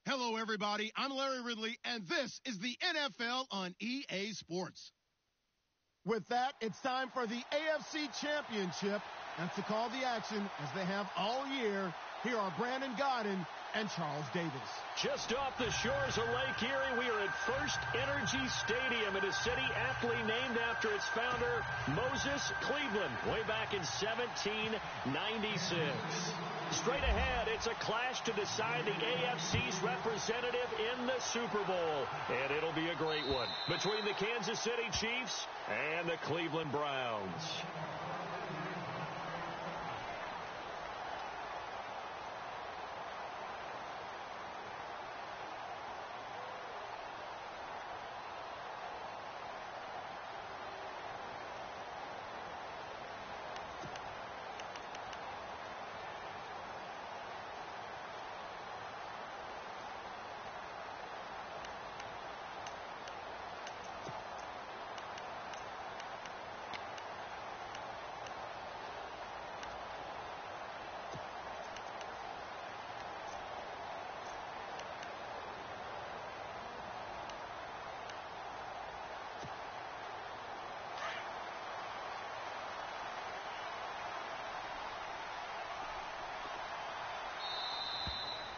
Hello, everybody. I'm Larry Ridley, and this is the NFL on EA Sports. With that, it's time for the AFC Championship. And to call the action, as they have all year, here are Brandon Godden and Charles Davis. Just off the shores of Lake Erie, we are at First Energy Stadium in a city aptly named after its founder, Moses Cleveland, way back in 1796. Straight ahead, it's a clash to decide the AFC's representative in the Super Bowl. And it'll be a great one between the Kansas City Chiefs and the Cleveland Browns.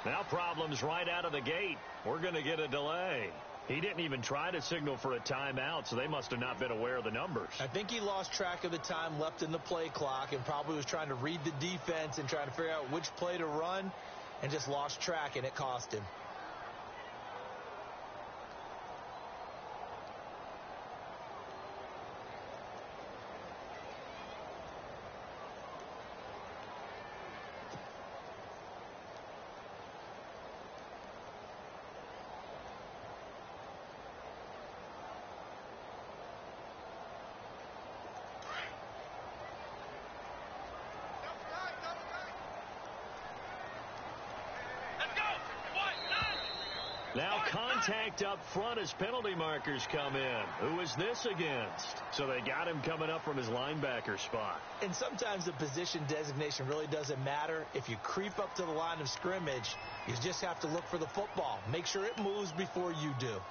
Now problems right out of the gate. We're going to get a delay. He didn't even try to signal for a timeout, so they must have not been aware of the numbers. I think he lost track of the time left in the play clock and probably was trying to read the defense and trying to figure out which play to run and just lost track, and it cost him. Now contact up front as penalty markers come in. Who is this against? So they got him coming up from his linebacker spot. And sometimes the position designation really doesn't matter. If you creep up to the line of scrimmage, you just have to look for the football. Make sure it moves before you do.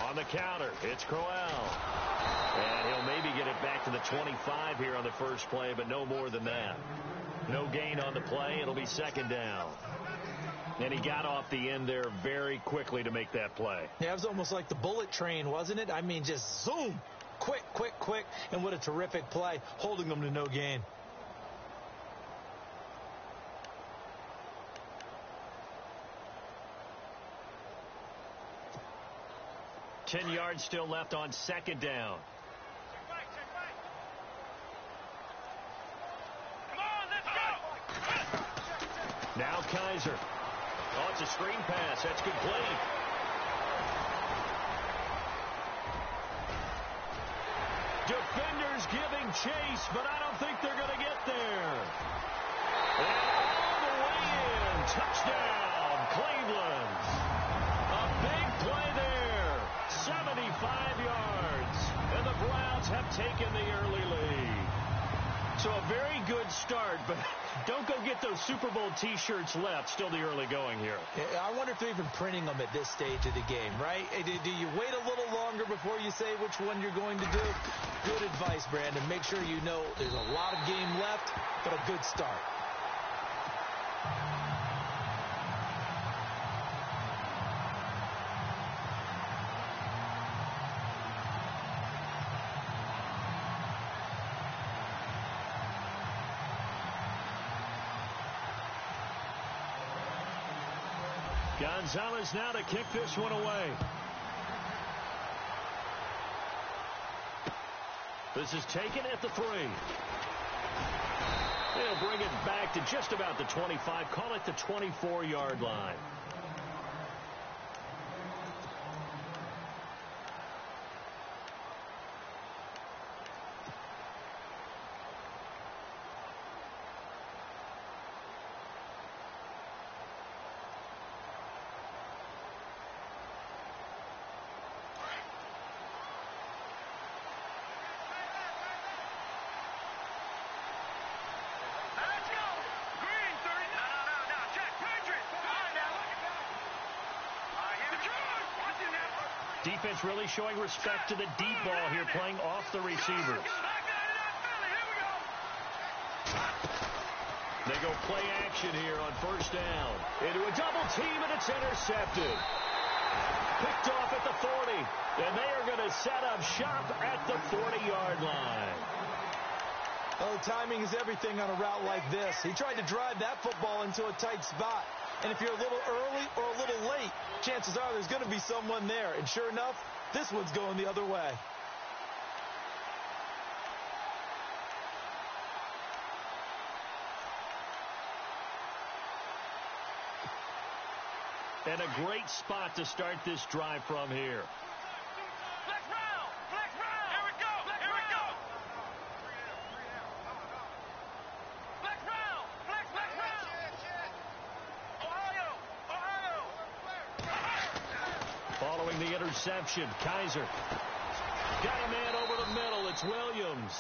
On the counter, it's Crowell. And he'll maybe get it back to the 25 here on the first play, but no more than that. No gain on the play. It'll be second down. And he got off the end there very quickly to make that play. Yeah, it was almost like the bullet train, wasn't it? I mean, just zoom. Quick, quick, quick. And what a terrific play, holding them to no gain. 10 yards still left on second down. Come on, let's go! Now Kaiser. Oh, it's a screen pass. That's complete. Defenders giving chase, but I don't think they're going to get there. And all the way in. Touchdown, Cleveland. A big play there. 75 yards, and the Browns have taken the early lead. So a very good start, but don't go get those Super Bowl T-shirts left. Still the early going here. I wonder if they're even printing them at this stage of the game, right? Do you wait a little longer before you say which one you're going to do? Good advice, Brandon. Make sure you know there's a lot of game left, but a good start. Gonzalez now to kick this one away. This is taken at the 3. They'll bring it back to just about the 25. Call it the 24-yard line. defense really showing respect to the deep ball here, playing off the receivers. They go play action here on first down. Into a double team, and it's intercepted. Picked off at the 40, and they are going to set up shop at the 40-yard line. Oh, timing is everything on a route like this. He tried to drive that football into a tight spot. And if you're a little early or a little late, chances are there's going to be someone there. And sure enough, this one's going the other way. And a great spot to start this drive from here. Following the interception, Kaiser got a man over the middle. It's Williams.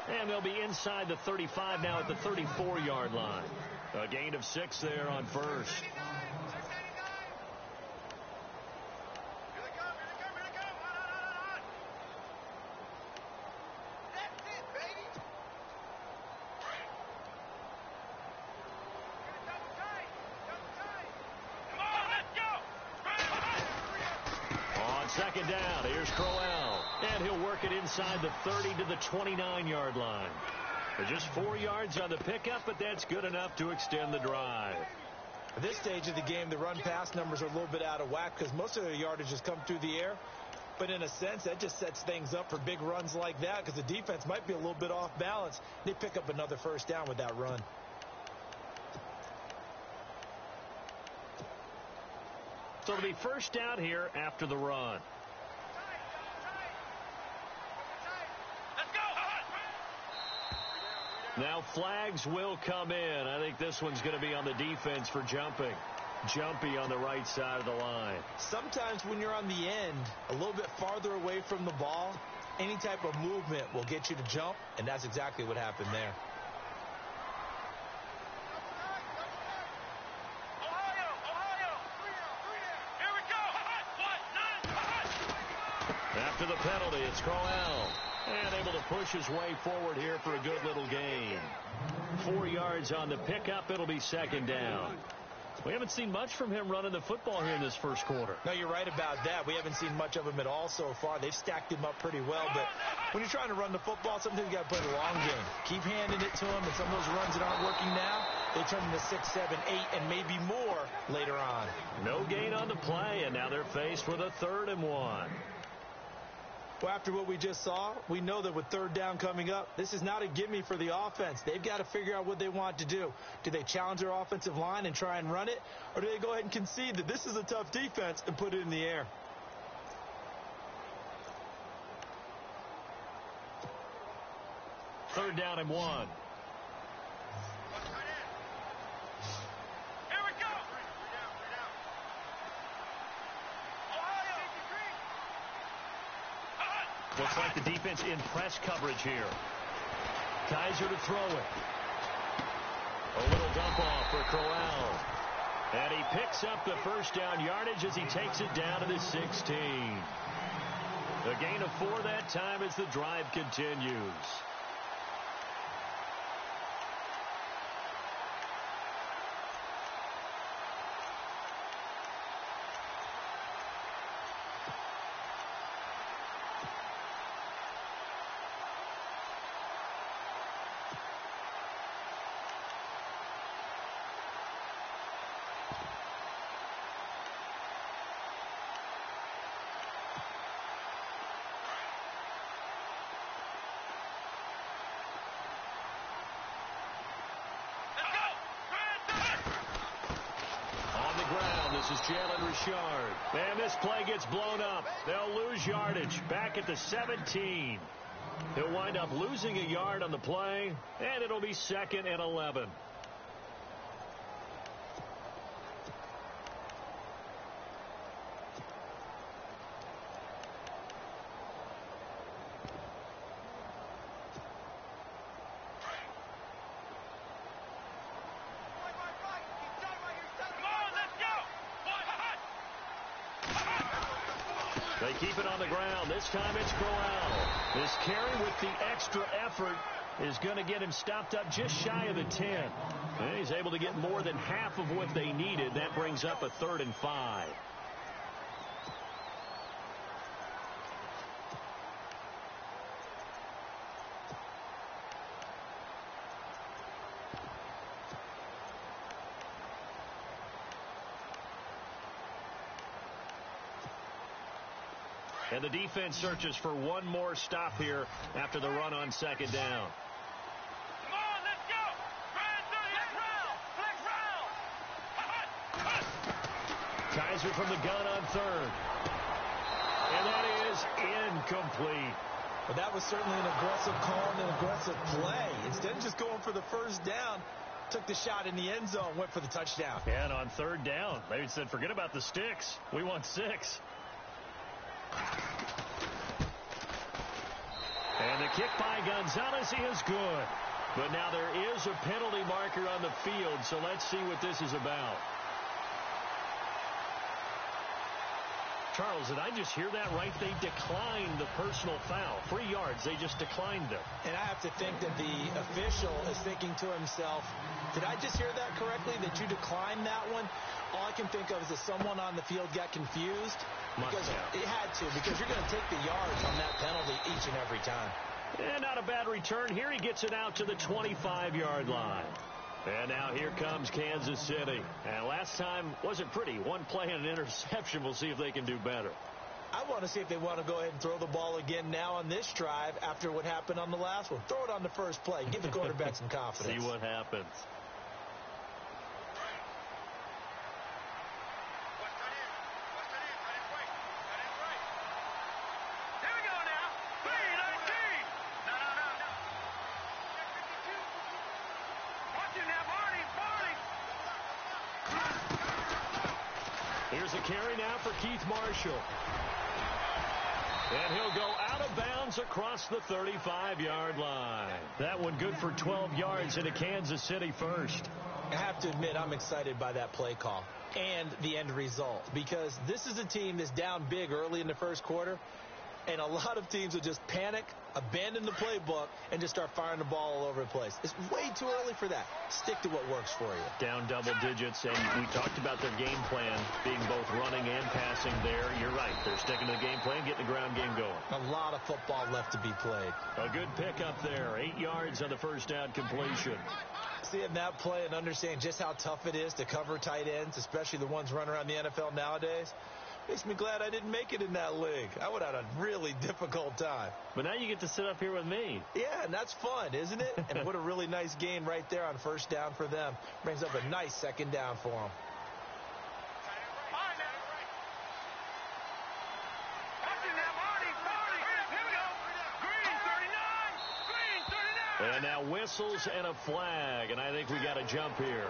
And they'll be inside the 35 now at the 34-yard line. A gain of 6 there on first. Second down, here's Crowell, and he'll work it inside the 30 to the 29-yard line. Just 4 yards on the pickup, but that's good enough to extend the drive. At this stage of the game, the run-pass numbers are a little bit out of whack because most of their yardage has come through the air. But in a sense, that just sets things up for big runs like that because the defense might be a little bit off balance. They pick up another first down with that run. So it'll be first down here after the run. Now flags will come in. I think this one's going to be on the defense for jumping. Jumpy on the right side of the line. Sometimes when you're on the end, a little bit farther away from the ball, any type of movement will get you to jump, and that's exactly what happened there. After the penalty, it's Crowell. And able to push his way forward here for a good little gain. 4 yards on the pickup. It'll be second down. We haven't seen much from him running the football here in this first quarter. No, you're right about that. We haven't seen much of him at all so far. They've stacked him up pretty well. But when you're trying to run the football, sometimes you got to play the long game. Keep handing it to him. And some of those runs that aren't working now, they turn into 6, 7, 8, and maybe more later on. No gain on the play, and now they're faced with a 3rd and 1. Well, after what we just saw, we know that with 3rd down coming up, this is not a gimme for the offense. They've got to figure out what they want to do. Do they challenge their offensive line and try and run it? Or do they go ahead and concede that this is a tough defense and put it in the air? Third down and 1. Looks like the defense in press coverage here. Kaiser to throw it. A little dump off for Crowell. And he picks up the first down yardage as he takes it down to the 16. A gain of 4 that time as the drive continues. This is Jalen Richard. And this play gets blown up. They'll lose yardage back at the 17. He'll wind up losing a yard on the play, and it'll be 2nd and 11. They keep it on the ground. This time it's Corral. This carry with the extra effort is going to get him stopped up just shy of the 10. And he's able to get more than half of what they needed. That brings up a 3rd and 5. And the defense searches for one more stop here after the run on 2nd down. Come on, let's go. Flex round. Kaiser from the gun on 3rd. And that is incomplete. Well, that was certainly an aggressive call and an aggressive play. Instead of just going for the first down, took the shot in the end zone, went for the touchdown. And on 3rd down, they said, forget about the sticks. We want 6. And the kick by Gonzalez is good. But now there is a penalty marker on the field, so let's see what this is about. Charles, did I just hear that right? They declined the personal foul. 3 yards, they just declined it. And I have to think that the official is thinking to himself, did I just hear that correctly, that you declined that one? All I can think of is that someone on the field got confused. Because it had to, because you're going to take the yards on that penalty each and every time. And not a bad return here. He gets it out to the 25-yard line. And now here comes Kansas City. And last time wasn't pretty. One play and an interception. We'll see if they can do better. I want to see if they want to go ahead and throw the ball again now on this drive after what happened on the last one. Throw it on the first play. Give the quarterback some confidence. See what happens. Here's a carry now for Keith Marshall. And he'll go out of bounds across the 35-yard line. That one good for 12 yards into Kansas City first. I have to admit, I'm excited by that play call and the end result, because this is a team that's down big early in the first quarter, and a lot of teams will just panic, abandon the playbook, and just start firing the ball all over the place. It's way too early for that. Stick to what works for you. Down double digits, and we talked about their game plan being both running and passing there. You're right. They're sticking to the game plan, getting the ground game going. A lot of football left to be played. A good pickup there. 8 yards on the first down completion. Seeing that play and understanding just how tough it is to cover tight ends, especially the ones running around the NFL nowadays, makes me glad I didn't make it in that league. I would have had a really difficult time. But now you get to sit up here with me. Yeah, and that's fun, isn't it? And what a really nice gain right there on first down for them. Brings up a nice 2nd down for them. And now whistles and a flag, and I think we got a jump here.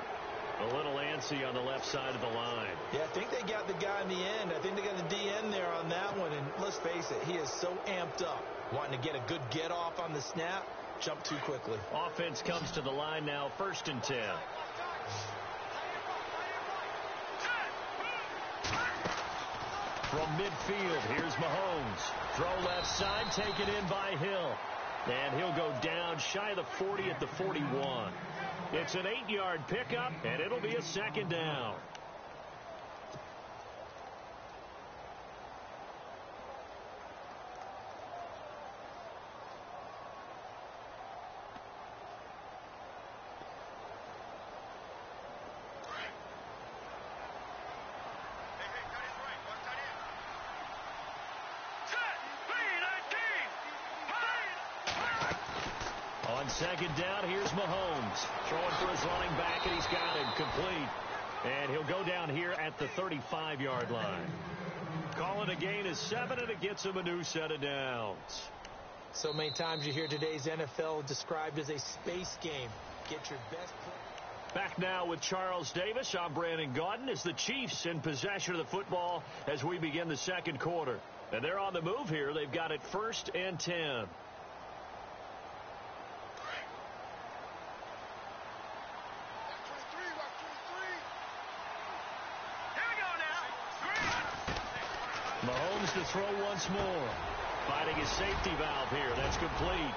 A little antsy on the left side of the line. Yeah, I think they got the guy in the end. I think they got the DN there on that one. And let's face it, he is so amped up, wanting to get a good get off on the snap, jump too quickly. Offense comes to the line now, 1st and 10. From midfield, here's Mahomes. Throw left side, taken in by Hill. And he'll go down shy of the 40 at the 41. It's an 8-yard pickup, and it'll be a 2nd down. On 2nd down, here's Mahomes. Throwing for his running back, and he's got him complete. And he'll go down here at the 35-yard line. Call it a gain of 7, and it gets him a new set of downs. So many times you hear today's NFL described as a space game. Get your best play. Back now with Charles Davis. I'm Brandon Gaudin as the Chiefs in possession of the football as we begin the 2nd quarter. And they're on the move here. They've got it 1st and 10. Mahomes to throw once more. Finding his safety valve here. That's complete.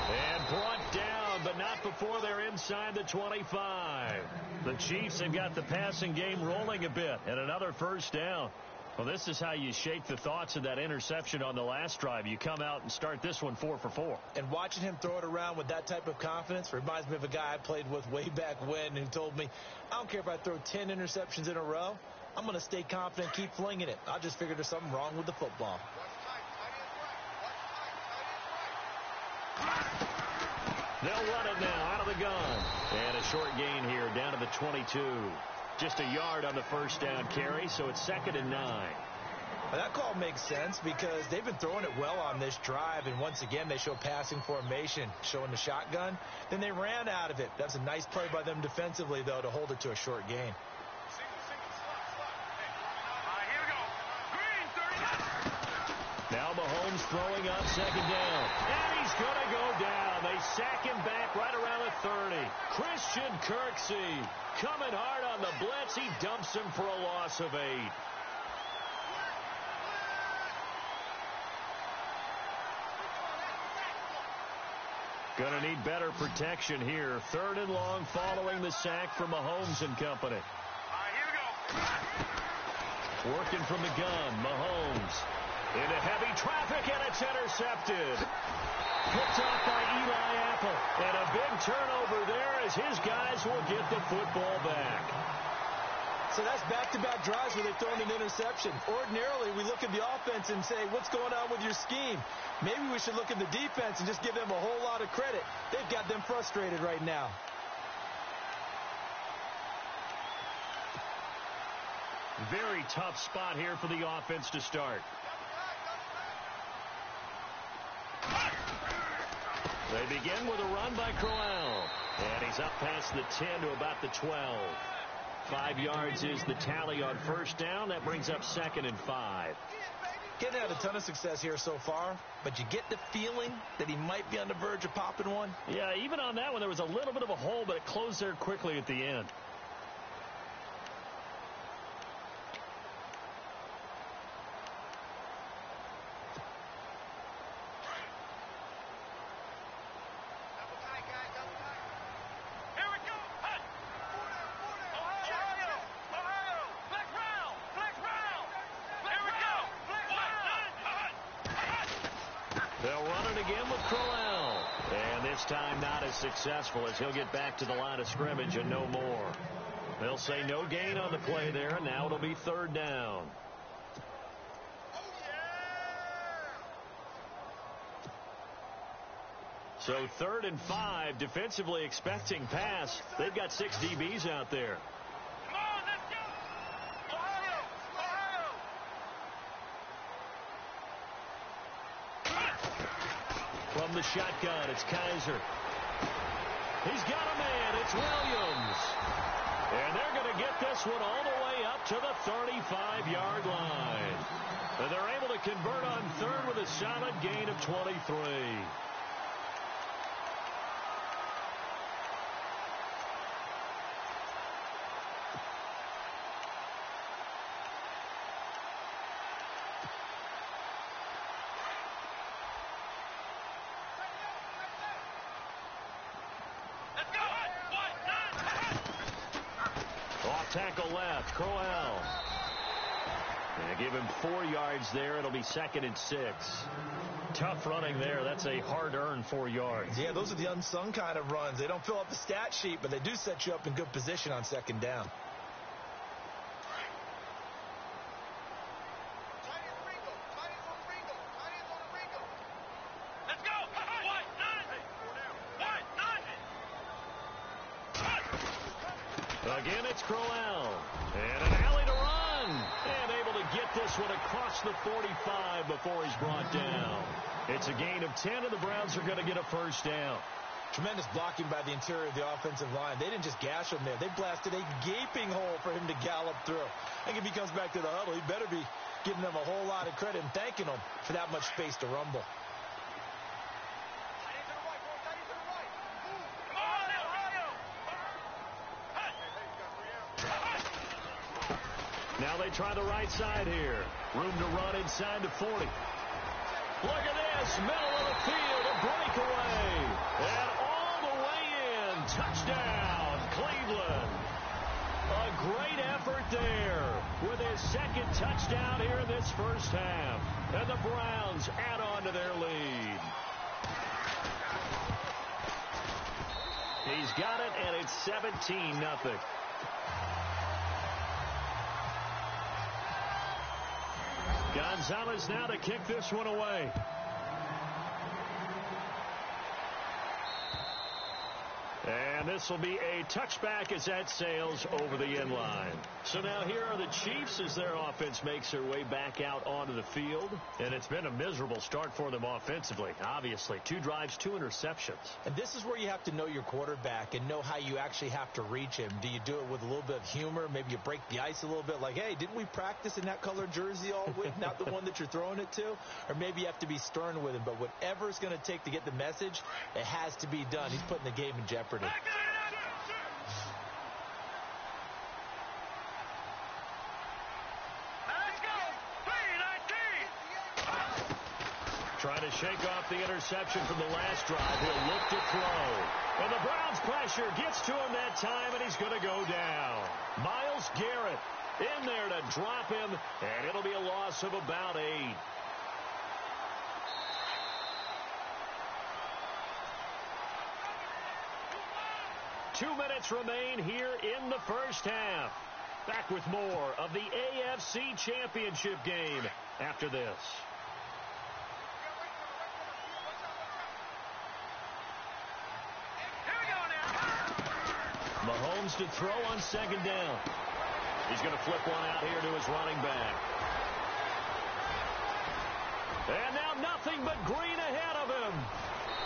And brought down, but not before they're inside the 25. The Chiefs have got the passing game rolling a bit, and another first down. Well, this is how you shake the thoughts of that interception on the last drive. You come out and start this one 4 for 4. And watching him throw it around with that type of confidence reminds me of a guy I played with way back when who told me, I don't care if I throw 10 interceptions in a row. I'm going to stay confident, keep flinging it. I just figured there's something wrong with the football. They'll run it now out of the gun. And a short gain here down to the 22. Just a yard on the first down carry, so it's 2nd and 9. Well, that call makes sense because they've been throwing it well on this drive, and once again they show passing formation, showing the shotgun. Then they ran out of it. That's a nice play by them defensively, though, to hold it to a short gain. Now Mahomes throwing on 2nd down. And he's going to go down. They sack him back right around the 30. Christian Kirksey coming hard on the blitz. He dumps him for a loss of 8. Going to need better protection here. 3rd and long following the sack from Mahomes and company. Working from the gun, Mahomes. Into heavy traffic, and it's intercepted. Picked off by Eli Apple. And a big turnover there as his guys will get the football back. So that's back-to-back drives where they've thrown an interception. Ordinarily, we look at the offense and say, what's going on with your scheme? Maybe we should look at the defense and just give them a whole lot of credit. They've got them frustrated right now. Very tough spot here for the offense to start. They begin with a run by Crowell. And he's up past the 10 to about the 12. 5 yards is the tally on first down. That brings up 2nd and 5. Kid had a ton of success here so far, but you get the feeling that he might be on the verge of popping one. Yeah, even on that one, there was a little bit of a hole, but it closed there quickly at the end. Time not as successful as he'll get back to the line of scrimmage and no more. They'll say no gain on the play there, and now it'll be 3rd down. So 3rd and 5, defensively expecting pass. They've got 6 DBs out there. Come on, let's go! Ohio! From the shotgun, it's Kaiser. He's got a man. It's Williams. And they're going to get this one all the way up to the 35-yard line. And they're able to convert on 3rd with a solid gain of 23. Tackle left, Crowell. And give him 4 yards there. It'll be 2nd and 6. Tough running there. That's a hard-earned 4 yards. Yeah, those are the unsung kind of runs. They don't fill up the stat sheet, but they do set you up in good position on 2nd down. Again, it's Crowell. And an alley to run. And able to get this one across the 45 before he's brought down. It's a gain of 10, and the Browns are going to get a first down. Tremendous blocking by the interior of the offensive line. They didn't just gash him there. They blasted a gaping hole for him to gallop through. I think if he comes back to the huddle, he better be giving them a whole lot of credit and thanking them for that much space to rumble. Now they try the right side here. Room to run inside the 40. Look at this, middle of the field, a breakaway. And all the way in, touchdown, Cleveland. A great effort there with his second touchdown here in this first half. And the Browns add on to their lead. He's got it, and it's 17-0. Gonzalez now to kick this one away. And this will be a touchback as that sails over the end line. So now here are the Chiefs as their offense makes their way back out onto the field. And it's been a miserable start for them offensively, obviously. 2 drives, 2 interceptions. And this is where you have to know your quarterback and know how you actually have to reach him. Do you do it with a little bit of humor? Maybe you break the ice a little bit like, hey, didn't we practice in that color jersey all week? Not the one that you're throwing it to? Or maybe you have to be stern with him. But whatever it's going to take to get the message, it has to be done. He's putting the game in jeopardy. Trying to shake off the interception from the last drive. He'll look to throw. And the Browns pressure gets to him that time, and he's going to go down. Myles Garrett in there to drop him, and it'll be a loss of about 8. Two minutes remain here in the first half. Back with more of the AFC Championship game after this. Mahomes to throw on second down. He's going to flip one out here to his running back. And now nothing but green ahead of him.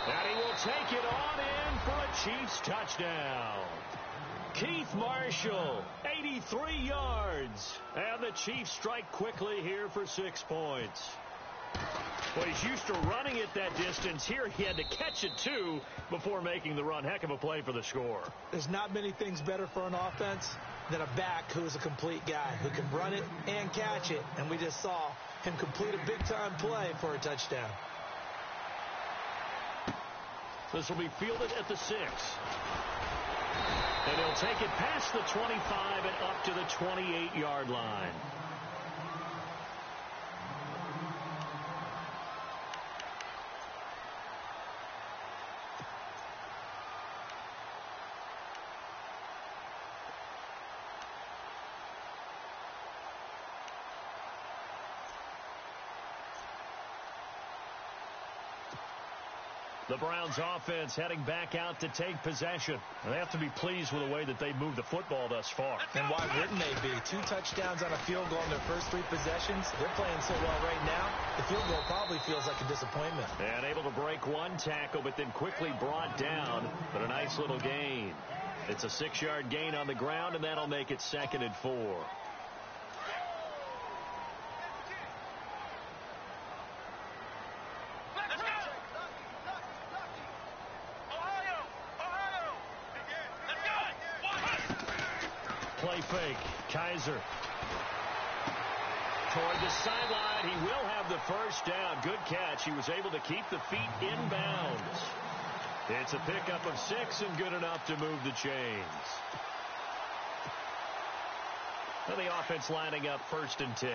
And he will take it on in for a Chiefs touchdown. Keith Marshall, 83 yards. And the Chiefs strike quickly here for 6 points. Well, he's used to running it that distance. Here he had to catch it, too, before making the run. Heck of a play for the score. There's not many things better for an offense than a back who is a complete guy, who can run it and catch it. And we just saw him complete a big-time play for a touchdown. This will be fielded at the 6. And he'll take it past the 25 and up to the 28-yard line. The Browns offense heading back out to take possession. And they have to be pleased with the way that they moved the football thus far. And why wouldn't they be? 2 touchdowns on a field goal in their first 3 possessions. They're playing so well right now, the field goal probably feels like a disappointment. And able to break 1 tackle, but then quickly brought down. But a nice little gain. It's a 6-yard gain on the ground, and that'll make it 2nd and 4. Play fake. Kaiser. Toward the sideline. He will have the first down. Good catch. He was able to keep the feet inbounds. It's a pickup of 6 and good enough to move the chains. And the offense lining up 1st and 10.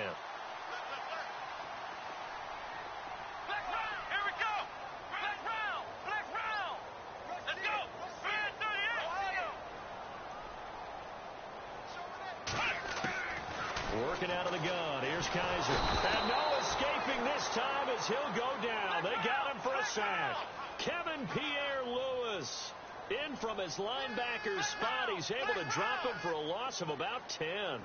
Working out of the gun. Here's Kaiser. And no escaping this time as he'll go down. They got him for a sack. Kevin Pierre-Louis in from his linebacker spot. He's able to drop him for a loss of about 10.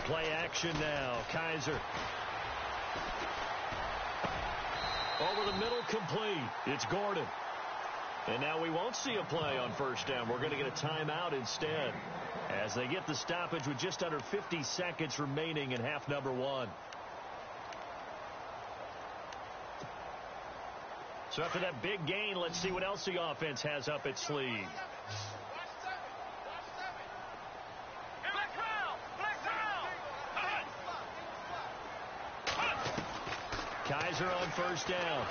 Play action now. Kaiser. Over the middle, complete. It's Gordon. And now we won't see a play on 1st down. We're going to get a timeout instead as they get the stoppage with just under 50 seconds remaining in half number 1. So after that big gain, let's see what else the offense has up its sleeve. Kaiser on first down.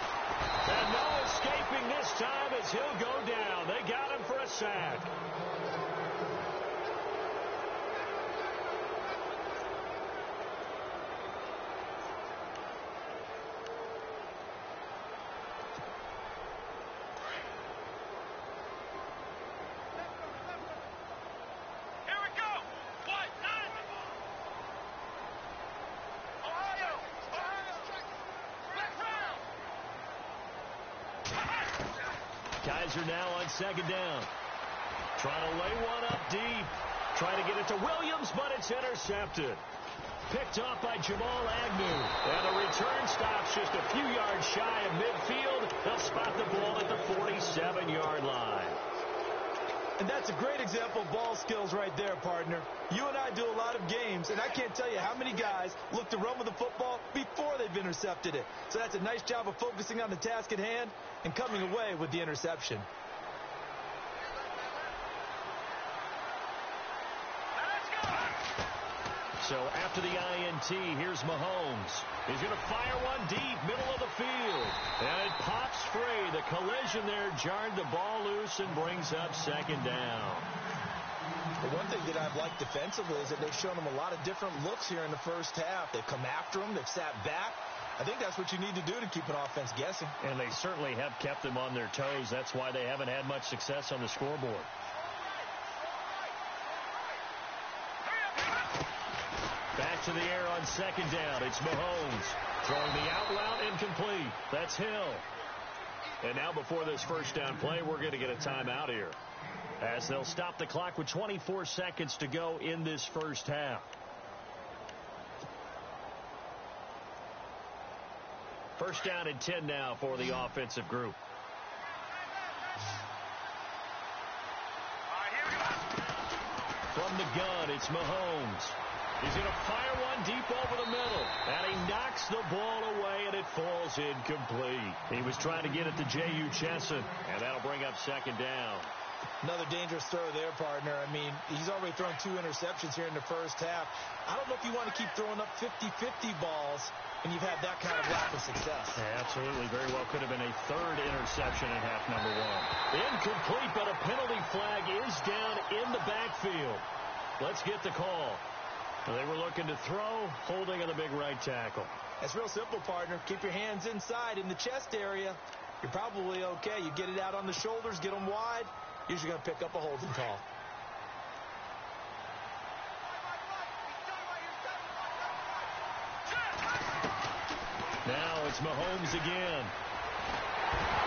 And no escaping this time as he'll go down. They got him for a sack. Kaiser now on second down. Trying to lay one up deep. Trying to get it to Williams, but it's intercepted. Picked off by Jamal Agnew. And the return stops just a few yards shy of midfield. They'll spot the ball at the 47-yard line. And that's a great example of ball skills right there, partner. You and I do a lot of games, and I can't tell you how many guys look to run with the football before they've intercepted it. So that's a nice job of focusing on the task at hand and coming away with the interception. So after the INT, here's Mahomes. He's going to fire one deep, middle of the field. And it pops free. The collision there jarred the ball loose and brings up second down. Well, one thing that I've liked defensively is that they've shown them a lot of different looks here in the first half. They've come after them. They've sat back. I think that's what you need to do to keep an offense guessing. And they certainly have kept them on their toes. That's why they haven't had much success on the scoreboard. Back to the air on second down. It's Mahomes. Throwing the out route incomplete. That's Hill. And now before this first down play, we're going to get a timeout here, as they'll stop the clock with 24 seconds to go in this first half. First down and 10 now for the offensive group. From the gun, it's Mahomes. He's going to fire one deep over the middle. And he knocks the ball away, and it falls incomplete. He was trying to get it to J.U. Chesson, and that'll bring up second down. Another dangerous throw there, partner. I mean, he's already thrown 2 interceptions here in the first half. I don't know if you want to keep throwing up 50-50 balls when you've had that kind of lack of success. Yeah, absolutely. Very well could have been a third interception in half number 1. Incomplete, but a penalty flag is down in the backfield. Let's get the call. They were looking to throw, holding on the big right tackle. That's real simple, partner. Keep your hands inside in the chest area. You're probably okay. You get it out on the shoulders, get them wide. Usually going to pick up a holding call. Now it's Mahomes again.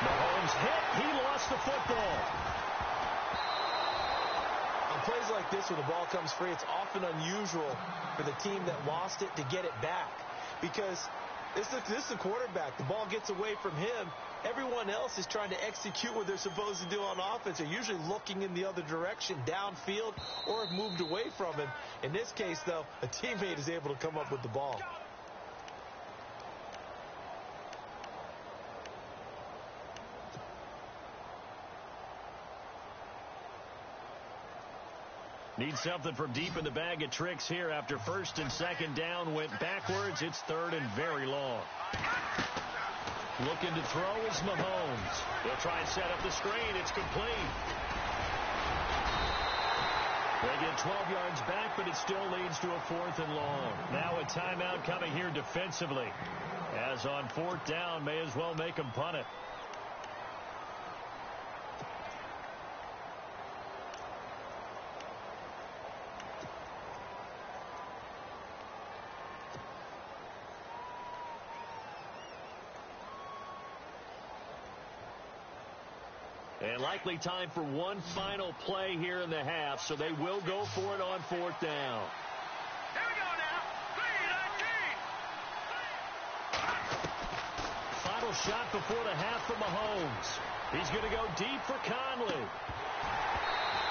Mahomes hit. He lost the football. On plays like this where the ball comes free, it's often unusual for the team that lost it to get it back. Because this is the quarterback. The ball gets away from him. Everyone else is trying to execute what they're supposed to do on offense. They're usually looking in the other direction, downfield, or have moved away from him. In this case, though, a teammate is able to come up with the ball. Need something from deep in the bag of tricks here after first and second down went backwards. It's third and very long. Looking to throw is Mahomes. They'll try and set up the screen. It's complete. They get 12 yards back, but it still leads to a 4th and long. Now a timeout coming here defensively. As on 4th down, may as well make them punt it. And likely time for one final play here in the half, so they will go for it on 4th down. Here we go now. 3-19. Final shot before the half for Mahomes. He's going to go deep for Conley.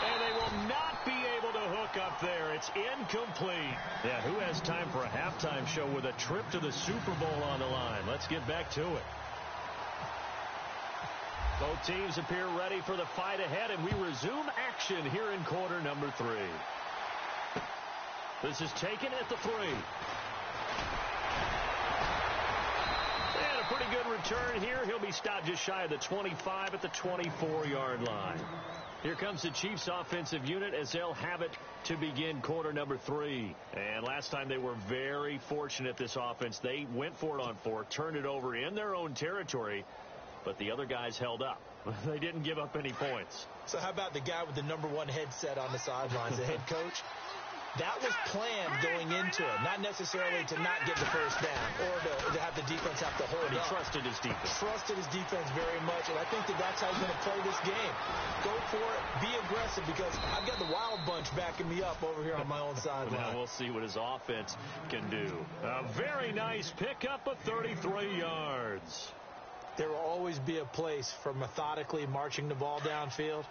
And they will not be able to hook up there. It's incomplete. Yeah, who has time for a halftime show with a trip to the Super Bowl on the line? Let's get back to it. Both teams appear ready for the fight ahead, and we resume action here in quarter number 3. This is taken at the 3. And a pretty good return here. He'll be stopped just shy of the 25 at the 24-yard line. Here comes the Chiefs offensive unit as they'll have it to begin quarter number 3. And last time they were very fortunate, this offense. They went for it on 4, turned it over in their own territory, but the other guys held up. They didn't give up any points. So how about the guy with the number 1 headset on the sidelines, the head coach? That was planned going into it, not necessarily to not get the first down or to have the defense have to hold But he up. trusted his defense. Trusted his defense very much, and I think that's how he's going to play this game. Go for it, be aggressive, because I've got the wild bunch backing me up over here on my own sideline. Now we'll see what his offense can do. A very nice pickup of 33 yards. There will always be a place for methodically marching the ball downfield,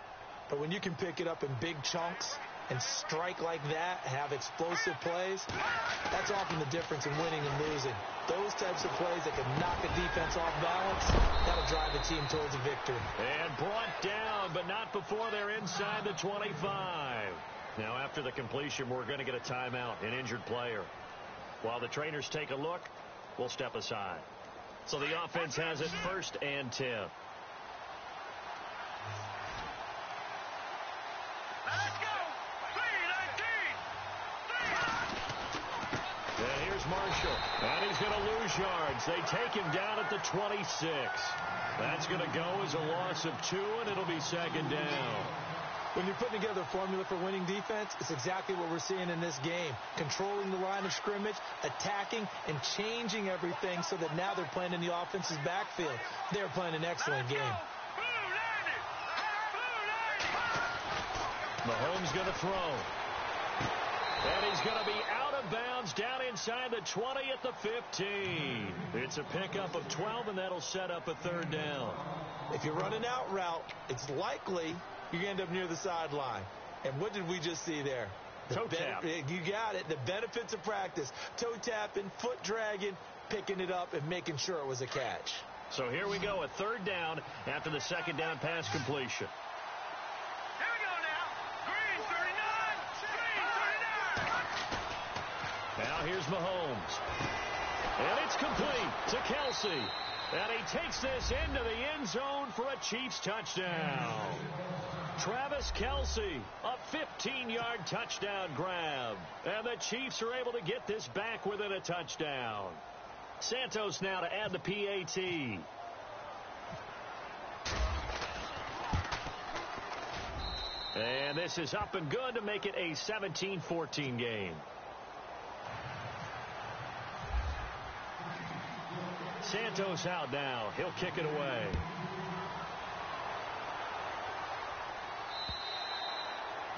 but when you can pick it up in big chunks and strike like that, have explosive plays, that's often the difference in winning and losing. Those types of plays that can knock a defense off balance, that'll drive a team towards a victory. And brought down, but not before they're inside the 25. Now after the completion, we're going to get a timeout, an injured player. While the trainers take a look, we'll step aside. So the offense has it 1st and 10. Let's go. 3-19. And here's Marshall. And he's going to lose yards. They take him down at the 26. That's going to go as a loss of 2, and it'll be 2nd down. When you're putting together a formula for winning defense, it's exactly what we're seeing in this game. Controlling the line of scrimmage, attacking, and changing everything so that now they're playing in the offense's backfield. They're playing an excellent game. Mahomes going to throw. And he's going to be out of bounds down inside the 20 at the 15. It's a pickup of 12, and that'll set up a 3rd down. If you're running out route, it's likely you end up near the sideline. And what did we just see there? Toe tap. You got it. The benefits of practice. Toe tapping, foot dragging, picking it up, and making sure it was a catch. So here we go, a 3rd down after the 2nd down pass completion. Here we go now. Green 39. Now here's Mahomes. And it's complete to Kelsey. And he takes this into the end zone for a Chiefs touchdown. Travis Kelsey, a 15-yard touchdown grab. And the Chiefs are able to get this back within a touchdown. Santos now to add the PAT. And this is up and good to make it a 17-14 game. Santos out now. He'll kick it away.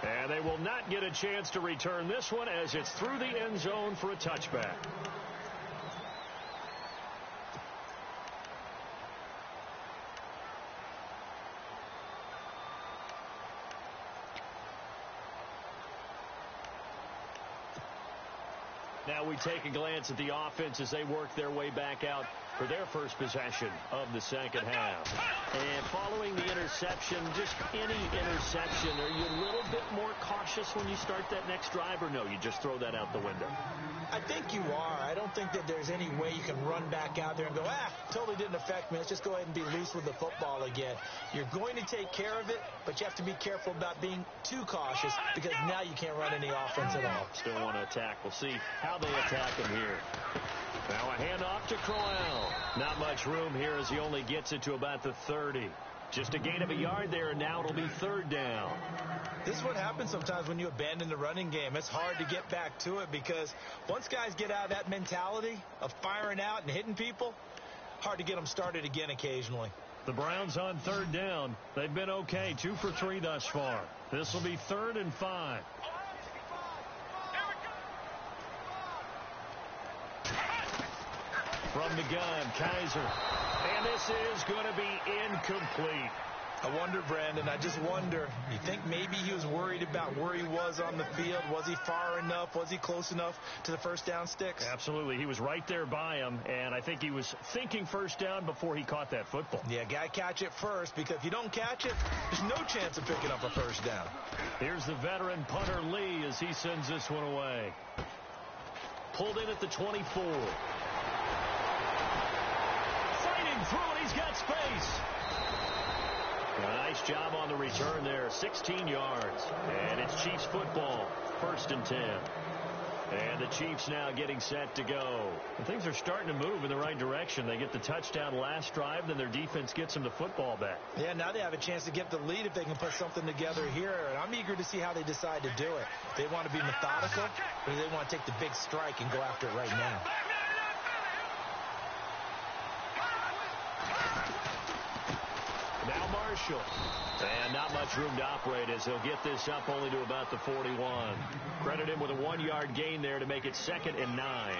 And they will not get a chance to return this one as it's through the end zone for a touchback. Now we take a glance at the offense as they work their way back out for their first possession of the 2nd half. And following the interception, just any interception, are you a little bit more cautious when you start that next drive, or no, you just throw that out the window? I think you are. I don't think that there's any way you can run back out there and go, totally didn't affect me. Let's just go ahead and be loose with the football again. You're going to take care of it, but you have to be careful about being too cautious because now you can't run any offense at all. Still want to attack. We'll see how they attack him here. Now a handoff to Crowell. Not much room here as he only gets it to about the 30. Just a gain of a yard there, and now it'll be 3rd down. This is what happens sometimes when you abandon the running game. It's hard to get back to it because once guys get out of that mentality of firing out and hitting people, hard to get them started again occasionally. The Browns on 3rd down. They've been okay, 2 for 3 thus far. This will be 3rd and 5. From the gun, Kaiser. And this is going to be incomplete. I wonder, Brandon, I just wonder, you think maybe he was worried about where he was on the field? Was he far enough? Was he close enough to the first down sticks? Absolutely. He was right there by him, and I think he was thinking first down before he caught that football. Yeah, got to catch it first, because if you don't catch it, there's no chance of picking up a first down. Here's the veteran punter Lee as he sends this one away. Pulled in at the 24. Fighting through it. He's got space. Nice job on the return there. 16 yards. And it's Chiefs football. 1st and 10. And the Chiefs now getting set to go. And things are starting to move in the right direction. They get the touchdown last drive, then their defense gets them the football back. Yeah, now they have a chance to get the lead if they can put something together here. And I'm eager to see how they decide to do it. They want to be methodical, or do they want to take the big strike and go after it right now? Now Marshall. And not much room to operate as he'll get this up only to about the 41. Credit him with a 1-yard gain there to make it 2nd and 9.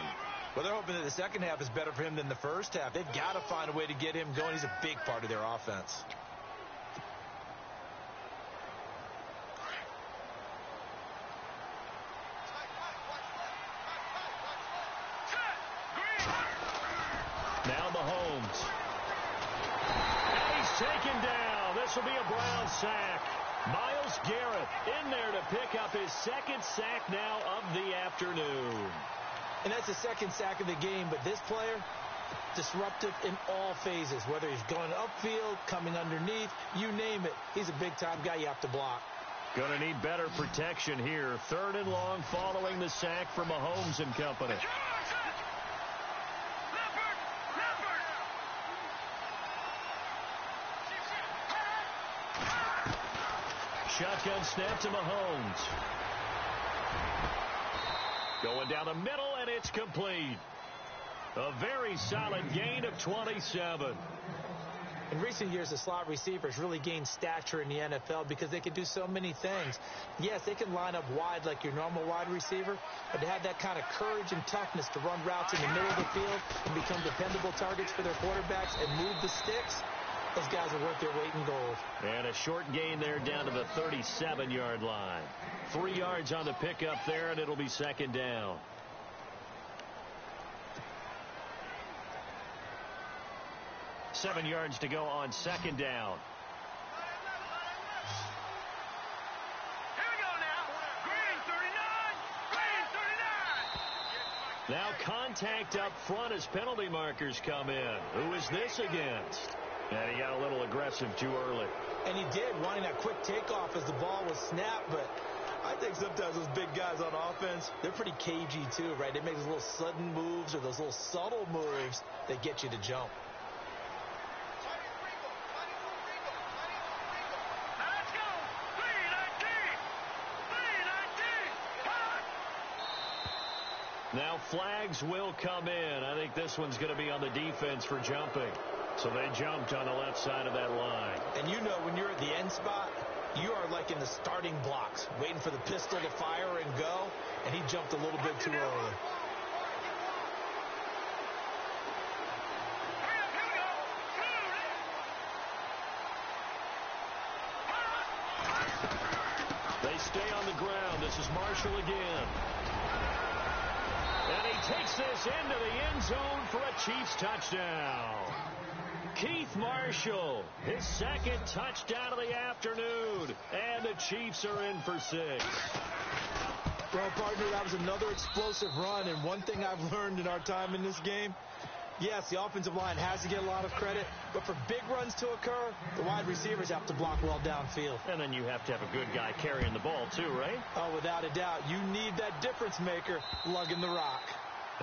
Well, they're hoping that the second half is better for him than the first half. They've got to find a way to get him going. He's a big part of their offense. Now Mahomes. And he's taken down. This will be a Brown sack. Myles Garrett in there to pick up his 2nd sack now of the afternoon. And that's the 2nd sack of the game, but this player, disruptive in all phases, whether he's going upfield, coming underneath, you name it. He's a big-time guy you have to block. Going to need better protection here. 3rd and long following the sack for Mahomes and company. Shotgun snap to Mahomes. Going down the middle, and it's complete. A very solid gain of 27. In recent years, the slot receivers really gained stature in the NFL because they can do so many things. Yes, they can line up wide like your normal wide receiver, but to have that kind of courage and toughness to run routes in the middle of the field and become dependable targets for their quarterbacks and move the sticks, those guys are worth their weight in gold. And a short gain there down to the 37-yard line. 3 yards on the pickup there, and it'll be 2nd down. Seven yards to go on 2nd down. Here we go now. Green 39. Now contact up front as penalty markers come in. Who is this against? And he got a little aggressive too early. And he did, wanting that quick takeoff as the ball was snapped, but I think sometimes those big guys on offense, they're pretty cagey too, right? They make those little sudden moves or those little subtle moves that get you to jump. Now flags will come in. I think this one's going to be on the defense for jumping. So they jumped on the left side of that line. And you know when you're at the end spot, you are like in the starting blocks, waiting for the pistol to fire and go, and he jumped a little bit too early. They stay on the ground. This is Marshall again. And he takes this into the end zone for a Chiefs touchdown. Keith Marshall, his 2nd touchdown of the afternoon. And the Chiefs are in for 6. Well, partner, that was another explosive run. And one thing I've learned in our time in this game, yes, the offensive line has to get a lot of credit, but for big runs to occur, the wide receivers have to block well downfield. And then you have to have a good guy carrying the ball too, right? Oh, without a doubt. You need that difference maker lugging the rock.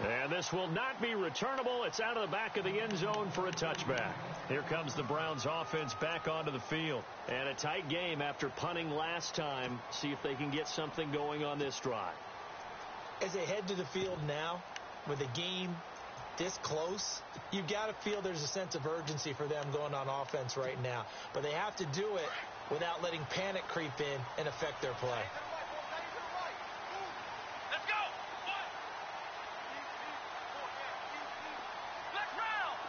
And this will not be returnable. It's out of the back of the end zone for a touchback. Here comes the Browns offense back onto the field. And a tight game after punting last time. See if they can get something going on this drive. As they head to the field now, with the game this close, you've got to feel there's a sense of urgency for them going on offense right now. But they have to do it without letting panic creep in and affect their play. Let's go. Flex round.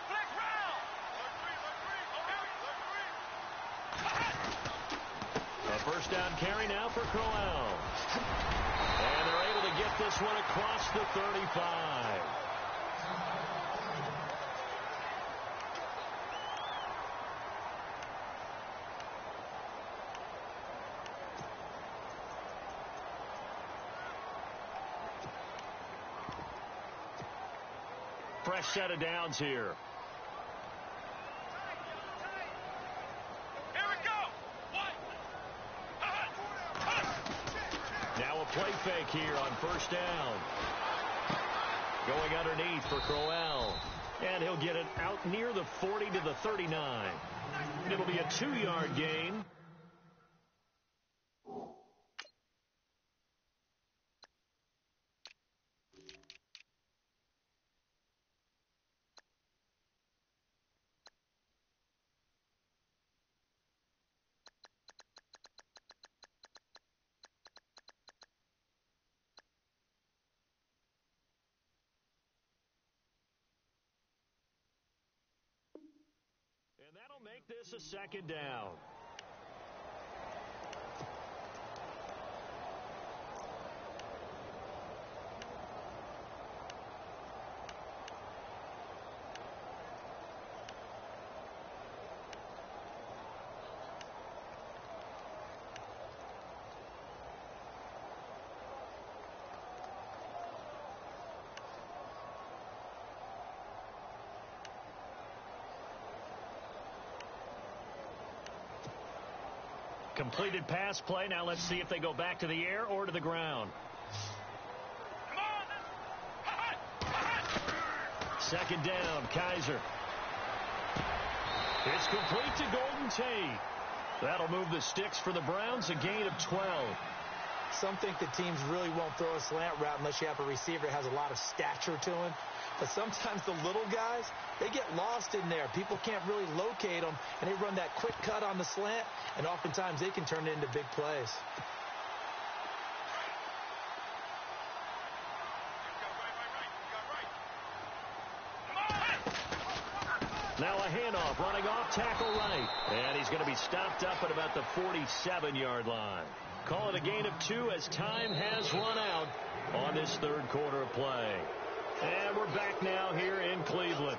first down carry now for Crowell. And they're able to get this one across the 35. Fresh set of downs here. Now a play fake here on first down. Going underneath for Crowell. And he'll get it out near the 40 to the 39. It'll be a 2-yard gain. And that'll make this a second down. Completed pass play. Now let's see if they go back to the air or to the ground. Second down, Kaiser. It's complete to Golden Tate. That'll move the sticks for the Browns, a gain of 12. Some think the teams really won't throw a slant route unless you have a receiver that has a lot of stature to him. But sometimes the little guys, they get lost in there. People can't really locate them, and they run that quick cut on the slant, and oftentimes they can turn it into big plays. Now a handoff, running off tackle right. And he's going to be stopped up at about the 47-yard line. Call it a gain of 2 as time has run out on this third quarter of play. And we're back now here in Cleveland.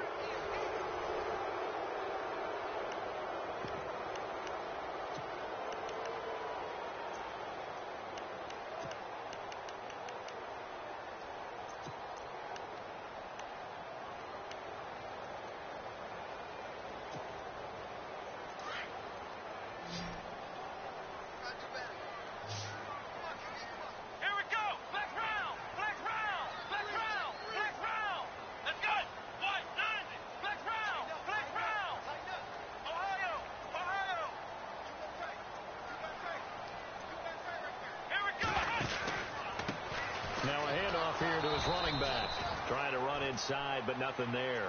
Now a handoff here to his running back. Trying to run inside, but nothing there.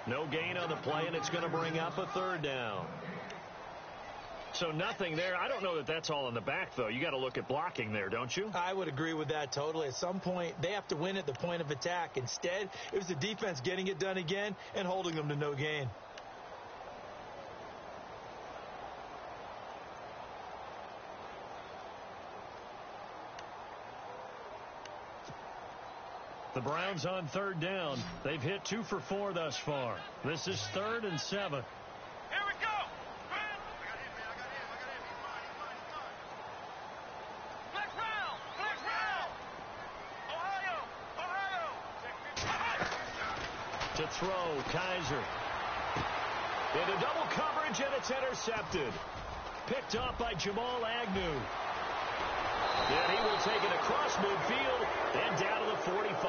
No gain on the play, and it's going to bring up a third down. So nothing there. I don't know that that's all in the back, though. You got to look at blocking there, don't you? I would agree with that totally. At some point, they have to win at the point of attack. Instead, it was the defense getting it done again and holding them to no gain. The Browns on third down. They've hit 2 for 4 thus far. This is 3rd and 7. Here we go. Flex round. Flex round. Ohio. To throw, Kaiser. Into double coverage, and it's intercepted. Picked off by Jamal Agnew. And he will take it across midfield and down to the 45.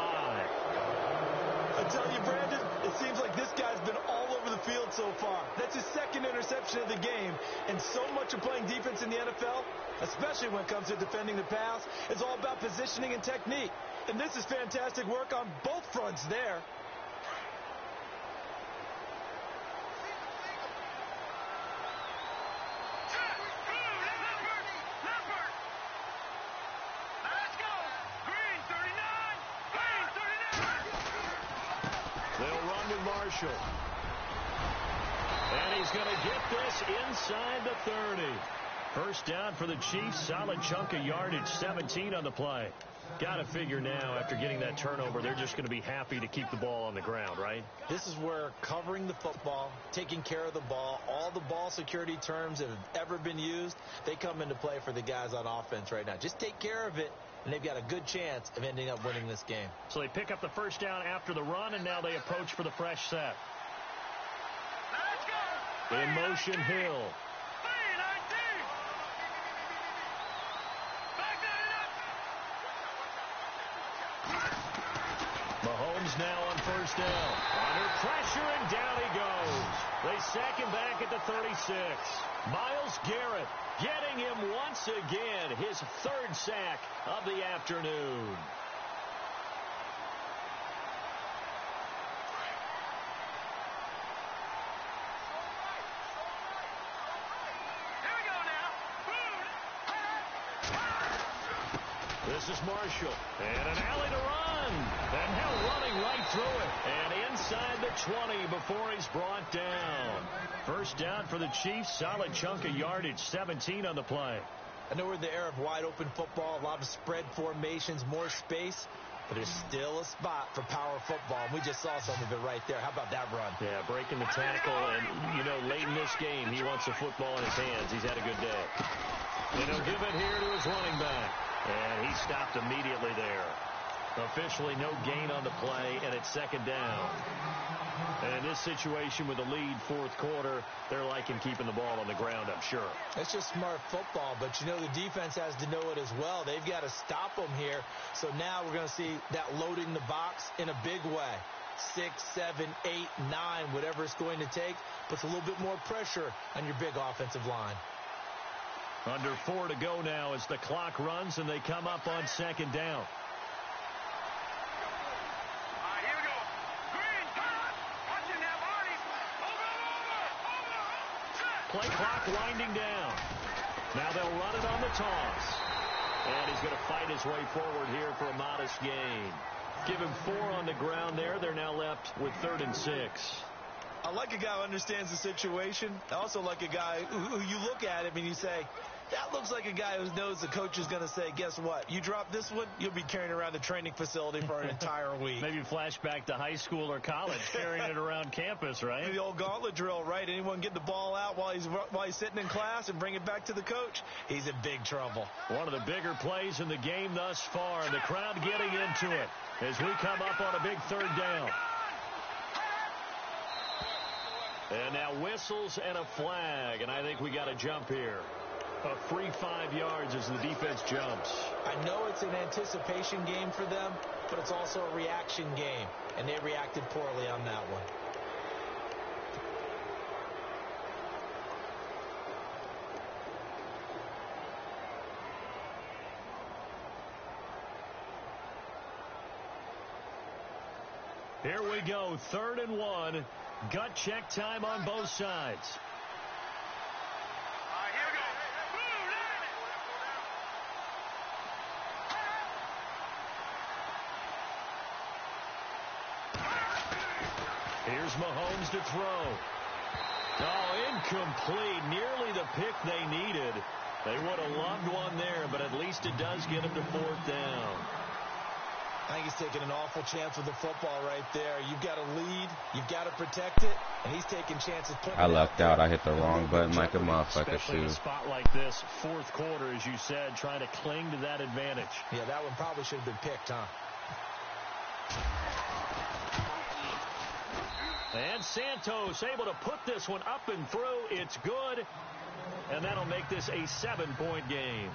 I tell you, Brandon, it seems like this guy's been all over the field so far. That's his second interception of the game. And so much of playing defense in the NFL, especially when it comes to defending the pass, is all about positioning and technique. And this is fantastic work on both fronts there. And he's going to get this inside the 30. First down for the Chiefs. Solid chunk of yardage. 17 on the play. Got to figure now, after getting that turnover, they're just going to be happy to keep the ball on the ground, right? This is where covering the football, taking care of the ball, all the ball security terms that have ever been used, they come into play for the guys on offense right now. Just take care of it, and they've got a good chance of ending up winning this game. So they pick up the first down after the run, and now they approach for the fresh set. In motion, Hill. Mahomes now on first down. Under pressure, and down he goes. They sack him back at the 36. Myles Garrett getting him once again, his third sack of the afternoon. This is Marshall, and an alley to run, and Hill running right through it, and inside the 20 before he's brought down. First down for the Chiefs, solid chunk of yardage, 17 on the play. I know we're in the era of wide open football, a lot of spread formations, more space, but there's still a spot for power football, and we just saw some of it right there. How about that run? Yeah, breaking the tackle, and, you know, late in this game, he wants the football in his hands. He's had a good day. And he'll give it here to his running back. And he stopped immediately there. Officially no gain on the play, and it's second down. And in this situation with the lead fourth quarter, they're liking keeping the ball on the ground, I'm sure. It's just smart football, but you know the defense has to know it as well. They've got to stop them here. So now we're going to see that loading the box in a big way. 6, 7, 8, 9, whatever it's going to take, puts a little bit more pressure on your big offensive line. Under 4 to go now as the clock runs and they come up on second down. Here we go. Green, watching that body. Over. Play clock winding down. Now they'll run it on the toss. And he's going to fight his way forward here for a modest gain. Give him 4 on the ground there. They're now left with 3rd and 6. I like a guy who understands the situation. I also like a guy who you look at him and you say, that looks like a guy who knows the coach is going to say, guess what? You drop this one, you'll be carrying around the training facility for an entire week. Maybe flashback to high school or college, carrying it around campus, right? The old gauntlet drill, right? Anyone get the ball out while he's sitting in class and bring it back to the coach? He's in big trouble. One of the bigger plays in the game thus far. The crowd getting into it as we come up on a big 3rd down. And now whistles and a flag, and I think we got a jump here. A free 5 yards as the defense jumps. I know it's an anticipation game for them, but it's also a reaction game, and they reacted poorly on that one. Here we go, 3rd and 1. Gut check time on both sides. Here we go. Here's Mahomes to throw. Oh, incomplete. Nearly the pick they needed. They would have loved one there, but at least it does get them to 4th down. I think he's taking an awful chance with the football right there. You've got to lead. You've got to protect it. And he's taking chances. I lucked out. I hit the wrong button like a motherfucker. Especially in a spot like this, fourth quarter, as you said, trying to cling to that advantage. Yeah, that one probably should have been picked, huh? And Santos able to put this one up and through. It's good. And that'll make this a 7-point game.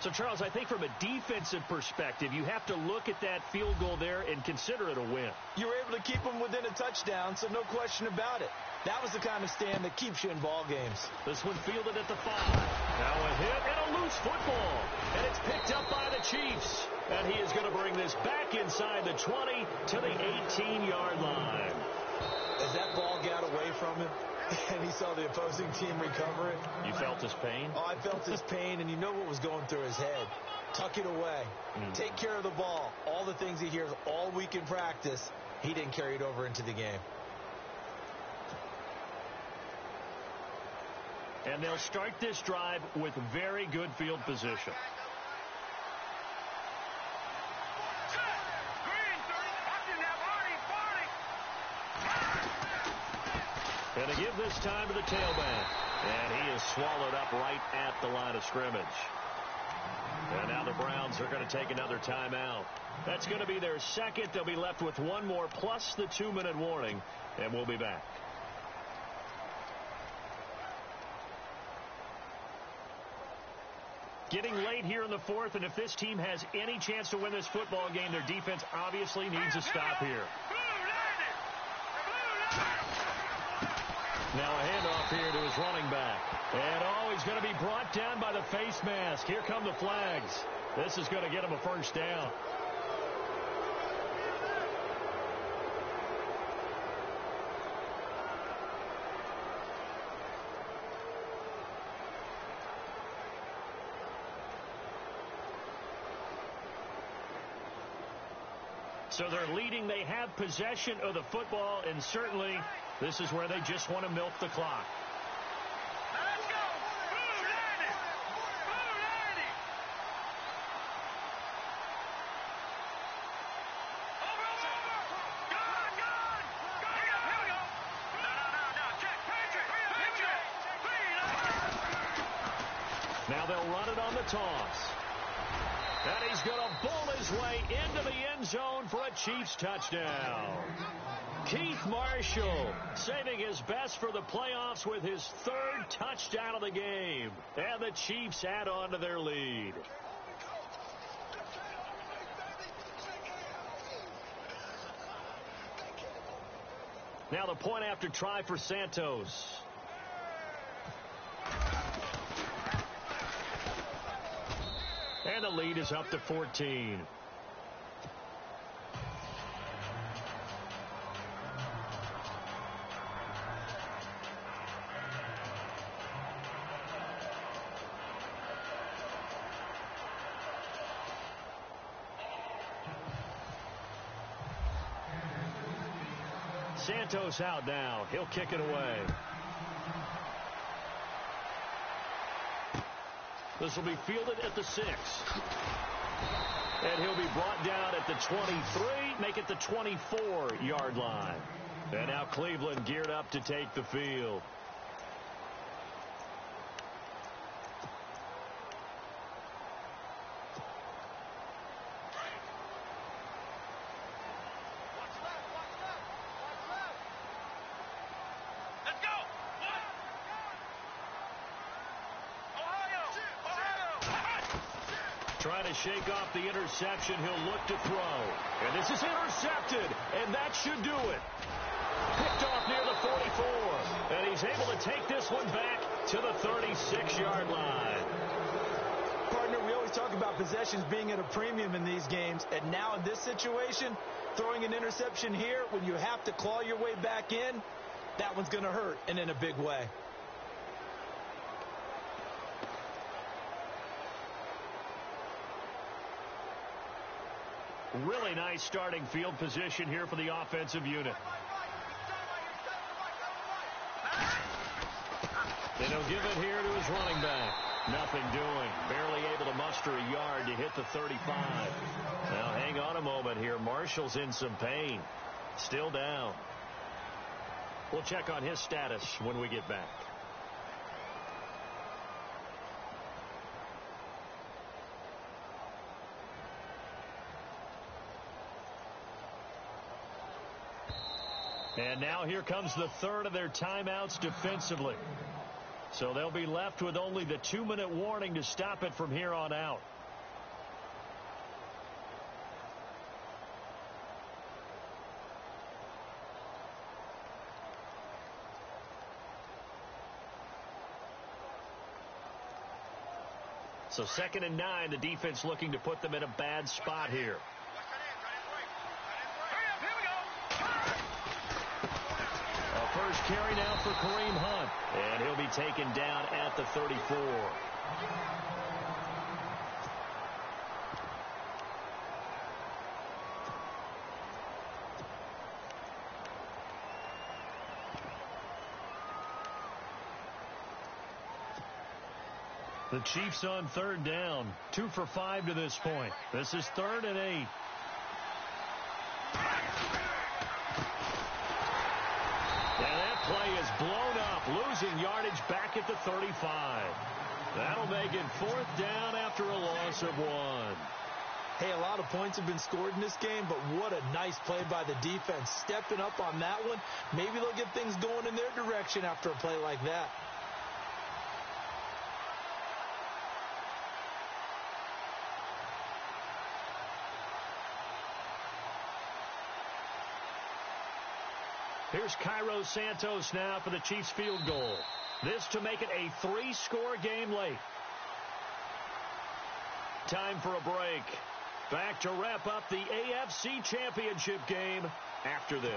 So, Charles, I think from a defensive perspective, you have to look at that field goal there and consider it a win. You were able to keep them within a touchdown, so no question about it. That was the kind of stand that keeps you in ball games. This one fielded at the 5. Now a hit and a loose football. And it's picked up by the Chiefs. And he is going to bring this back inside the 20 to the 18-yard line. As that ball got away from him, and he saw the opposing team recover it. You felt his pain? Oh, I felt his pain, and you know what was going through his head. Tuck it away. Take care of the ball. All the things he hears all week in practice, he didn't carry it over into the game. And they'll start this drive with very good field position. And to give this time to the tailback. And he is swallowed up right at the line of scrimmage. And now the Browns are going to take another timeout. That's going to be their second. They'll be left with one more plus the 2-minute warning. And we'll be back. Getting late here in the fourth, and if this team has any chance to win this football game, their defense obviously needs a stop here. Now a handoff here to his running back. And, he's going to be brought down by the face mask. Here come the flags. This is going to get him a first down. So they're leading. They have possession of the football, and certainly this is where they just want to milk the clock. Let's go! Now they'll run it on the toss. And he's going to bowl his way into the end zone for a Chiefs touchdown. Keith Marshall saving his best for the playoffs with his third touchdown of the game. And the Chiefs add on to their lead. Now the point after try for Santos. And the lead is up to 14. Santos out now. He'll kick it away. This will be fielded at the 6. And he'll be brought down at the 23, make it the 24-yard line. And now Cleveland geared up to take the field. Trying to shake off the interception. He'll look to throw. And this is intercepted. And that should do it. Picked off near the 44. And he's able to take this one back to the 36-yard line. Partner, we always talk about possessions being at a premium in these games. And now in this situation, throwing an interception here when you have to claw your way back in, that one's going to hurt, and in a big way. Really nice starting field position here for the offensive unit. And he'll give it here to his running back. Nothing doing. Barely able to muster a yard to hit the 35. Now hang on a moment here. Marshall's in some pain. Still down. We'll check on his status when we get back. And now here comes the third of their timeouts defensively. So they'll be left with only the 2-minute warning to stop it from here on out. So 2nd and 9, the defense looking to put them in a bad spot here. First carry now for Kareem Hunt. And he'll be taken down at the 34. The Chiefs on third down. 2 for 5 to this point. This is 3rd and 8. And that play is blown up, losing yardage back at the 35. That'll make it 4th down after a loss of 1. Hey, a lot of points have been scored in this game, but what a nice play by the defense. Stepping up on that one. Maybe they'll get things going in their direction after a play like that. Here's Cairo Santos now for the Chiefs field goal. This to make it a 3-score game late. Time for a break. Back to wrap up the AFC Championship game after this.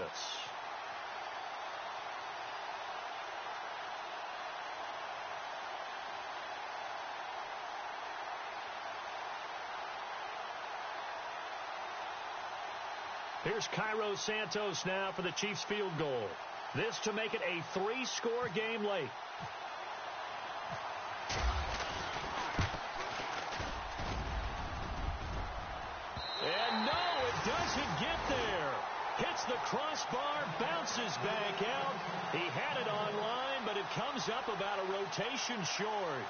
Here's Cairo Santos now for the Chiefs field goal. This to make it a 3-score game late. And no, it doesn't get there. Hits the crossbar, bounces back out. He had it on line, but it comes up about a rotation short.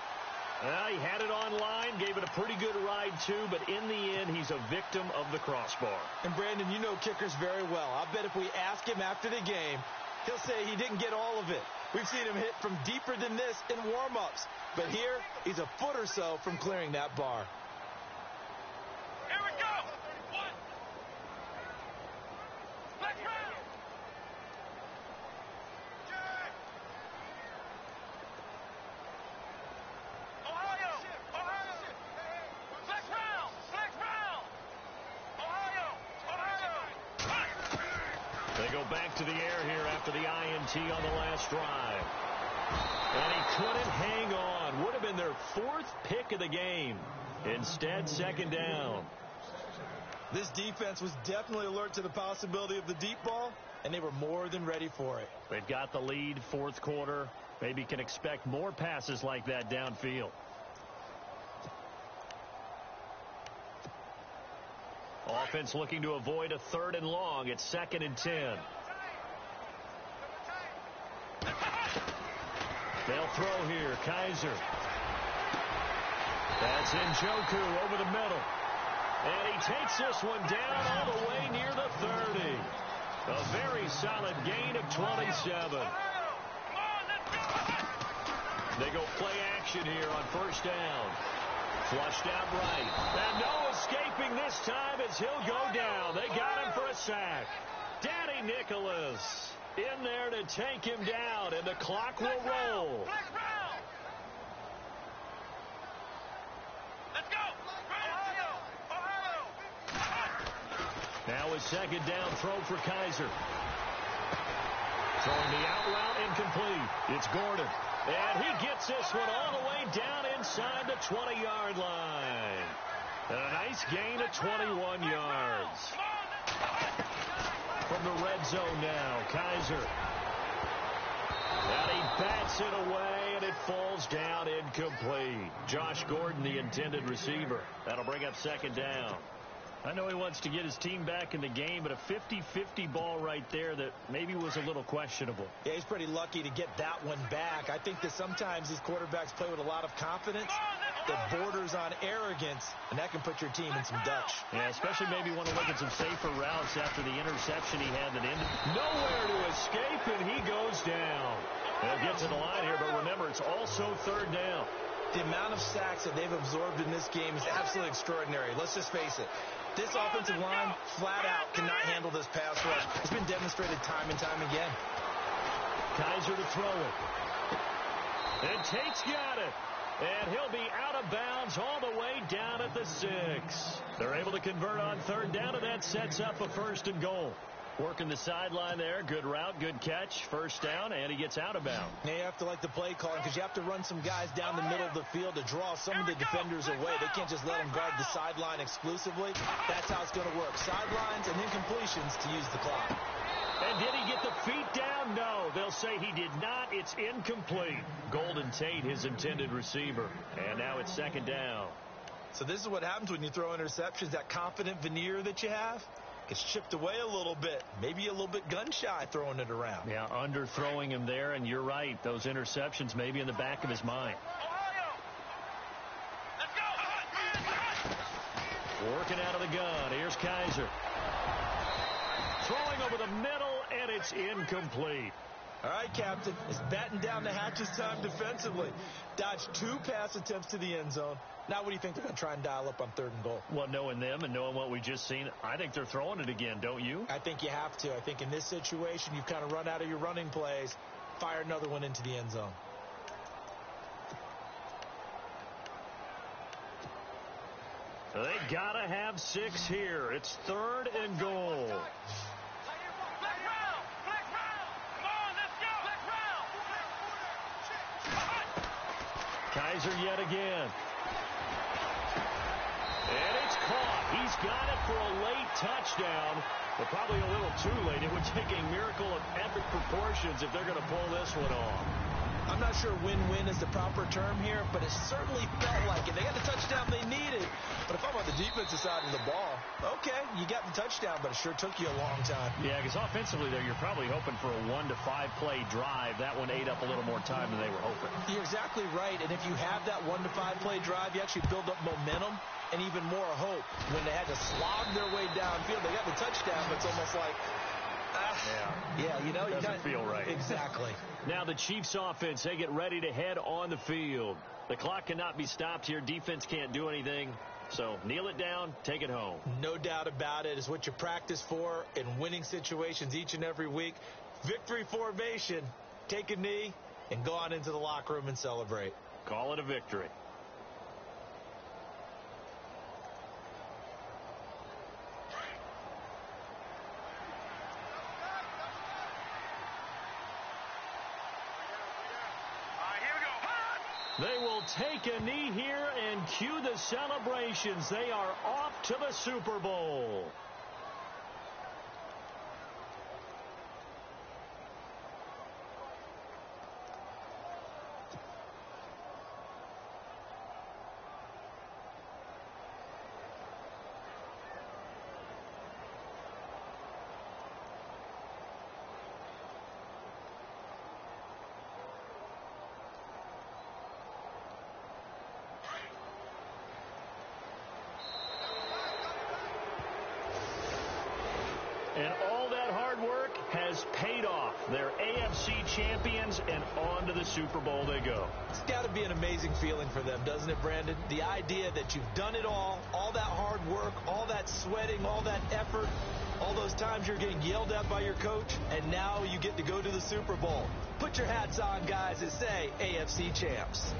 He had it on line, gave it a pretty good ride, too, but in the end, he's a victim of the crossbar. And, Brandon, you know kickers very well. I bet if we ask him after the game, he'll say he didn't get all of it. We've seen him hit from deeper than this in warm-ups. But here, he's a foot or so from clearing that bar. Here we go. 1. Let's run. Ohio. Ohio. Flex round. Flex round. Ohio. Ohio. They go back to the air here after the INT on the last drive. And he couldn't hang on. Would have been their 4th pick of the game. Instead, 2nd down. This defense was definitely alert to the possibility of the deep ball, and they were more than ready for it. They've got the lead, 4th quarter. Maybe can expect more passes like that downfield. Offense looking to avoid a 3rd and long. It's 2nd and 10. They'll throw here. Kaiser. That's Njoku over the middle. And he takes this one down all the way near the 30. A very solid gain of 27. They go play action here on 1st down. Flushed out right. And no escaping this time as he'll go down. They got him for a sack. Danny Nicholas in there to take him down, and the clock will roll. Let's go. Now a 2nd down throw for Kaiser. Throwing the out route incomplete. It's Gordon. And he gets this one all the way down inside the 20-yard line. And a nice gain of 21 yards. From the red zone now, Kaiser. And he bats it away, and it falls down incomplete. Josh Gordon, the intended receiver. That'll bring up 2nd down. I know he wants to get his team back in the game, but a 50-50 ball right there that maybe was a little questionable. Yeah, he's pretty lucky to get that one back. I think that sometimes these quarterbacks play with a lot of confidence that borders on arrogance, and that can put your team in some Dutch. Yeah, especially maybe want to look at some safer routes after the interception he had that ended. Nowhere to escape, and he goes down. They'll get to the line here, but remember, it's also 3rd down. The amount of sacks that they've absorbed in this game is absolutely extraordinary. Let's just face it. This offensive line, flat out, cannot handle this pass rush. It's been demonstrated time and time again. Kaiser to throw it. And Tate's got it. And he'll be out of bounds all the way down at the 6. They're able to convert on 3rd down, and that sets up a 1st and goal. Working the sideline there. Good route, good catch. 1st down, and he gets out of bounds. Now you have to like the play calling because you have to run some guys down the middle of the field to draw some of the defenders away. They can't just let them guard the sideline exclusively. That's how it's going to work. Sidelines and then completions to use the clock. And did he get the feet down? No. They'll say he did not. It's incomplete. Golden Tate, his intended receiver. And now it's second down. So this is what happens when you throw interceptions. That confident veneer that you have gets chipped away a little bit. Maybe a little bit gun-shy throwing it around. Yeah, underthrowing him there, and you're right. Those interceptions may be in the back of his mind. Working out of the gun. Here's Kaiser. Throwing over the middle, and it's incomplete. All right, Captain. It's batten down the hatches time defensively. Dodged 2 pass attempts to the end zone. Now what do you think they're going to try and dial up on 3rd and goal? Well, knowing them and knowing what we just seen, I think they're throwing it again, don't you? I think you have to. I think in this situation, you've kind of run out of your running plays. Fire another one into the end zone. They got to have 6 here. It's 3rd and goal. Kaiser yet again. And it's caught. He's got it for a late touchdown, but probably a little too late. It would take a miracle of epic proportions if they're going to pull this one off. I'm not sure win-win is the proper term here, but it certainly felt like it. They got the touchdown they needed. But if I'm on the defensive side of the ball, okay, you got the touchdown, but it sure took you a long time. Yeah, because offensively there, you're probably hoping for a 1 to 5 play drive. That one ate up a little more time than they were hoping. You're exactly right. And if you have that 1 to 5 play drive, you actually build up momentum and even more hope. When they had to slog their way downfield, they got the touchdown, but it's almost like, yeah, you know, you doesn't feel right. Exactly. Now the Chiefs offense, they get ready to head on the field. The clock cannot be stopped here. Defense can't do anything. So kneel it down, take it home. No doubt about it. It's what you practice for in winning situations each and every week. Victory formation. Take a knee and go on into the locker room and celebrate. Call it a victory. They will take a knee here and cue the celebrations. They are off to the Super Bowl. And all that hard work has paid off. They're AFC champions, and on to the Super Bowl they go. It's got to be an amazing feeling for them, doesn't it, Brandon? The idea that you've done it all that hard work, all that sweating, all that effort, all those times you're getting yelled at by your coach, and now you get to go to the Super Bowl. Put your hats on, guys, and say AFC champs.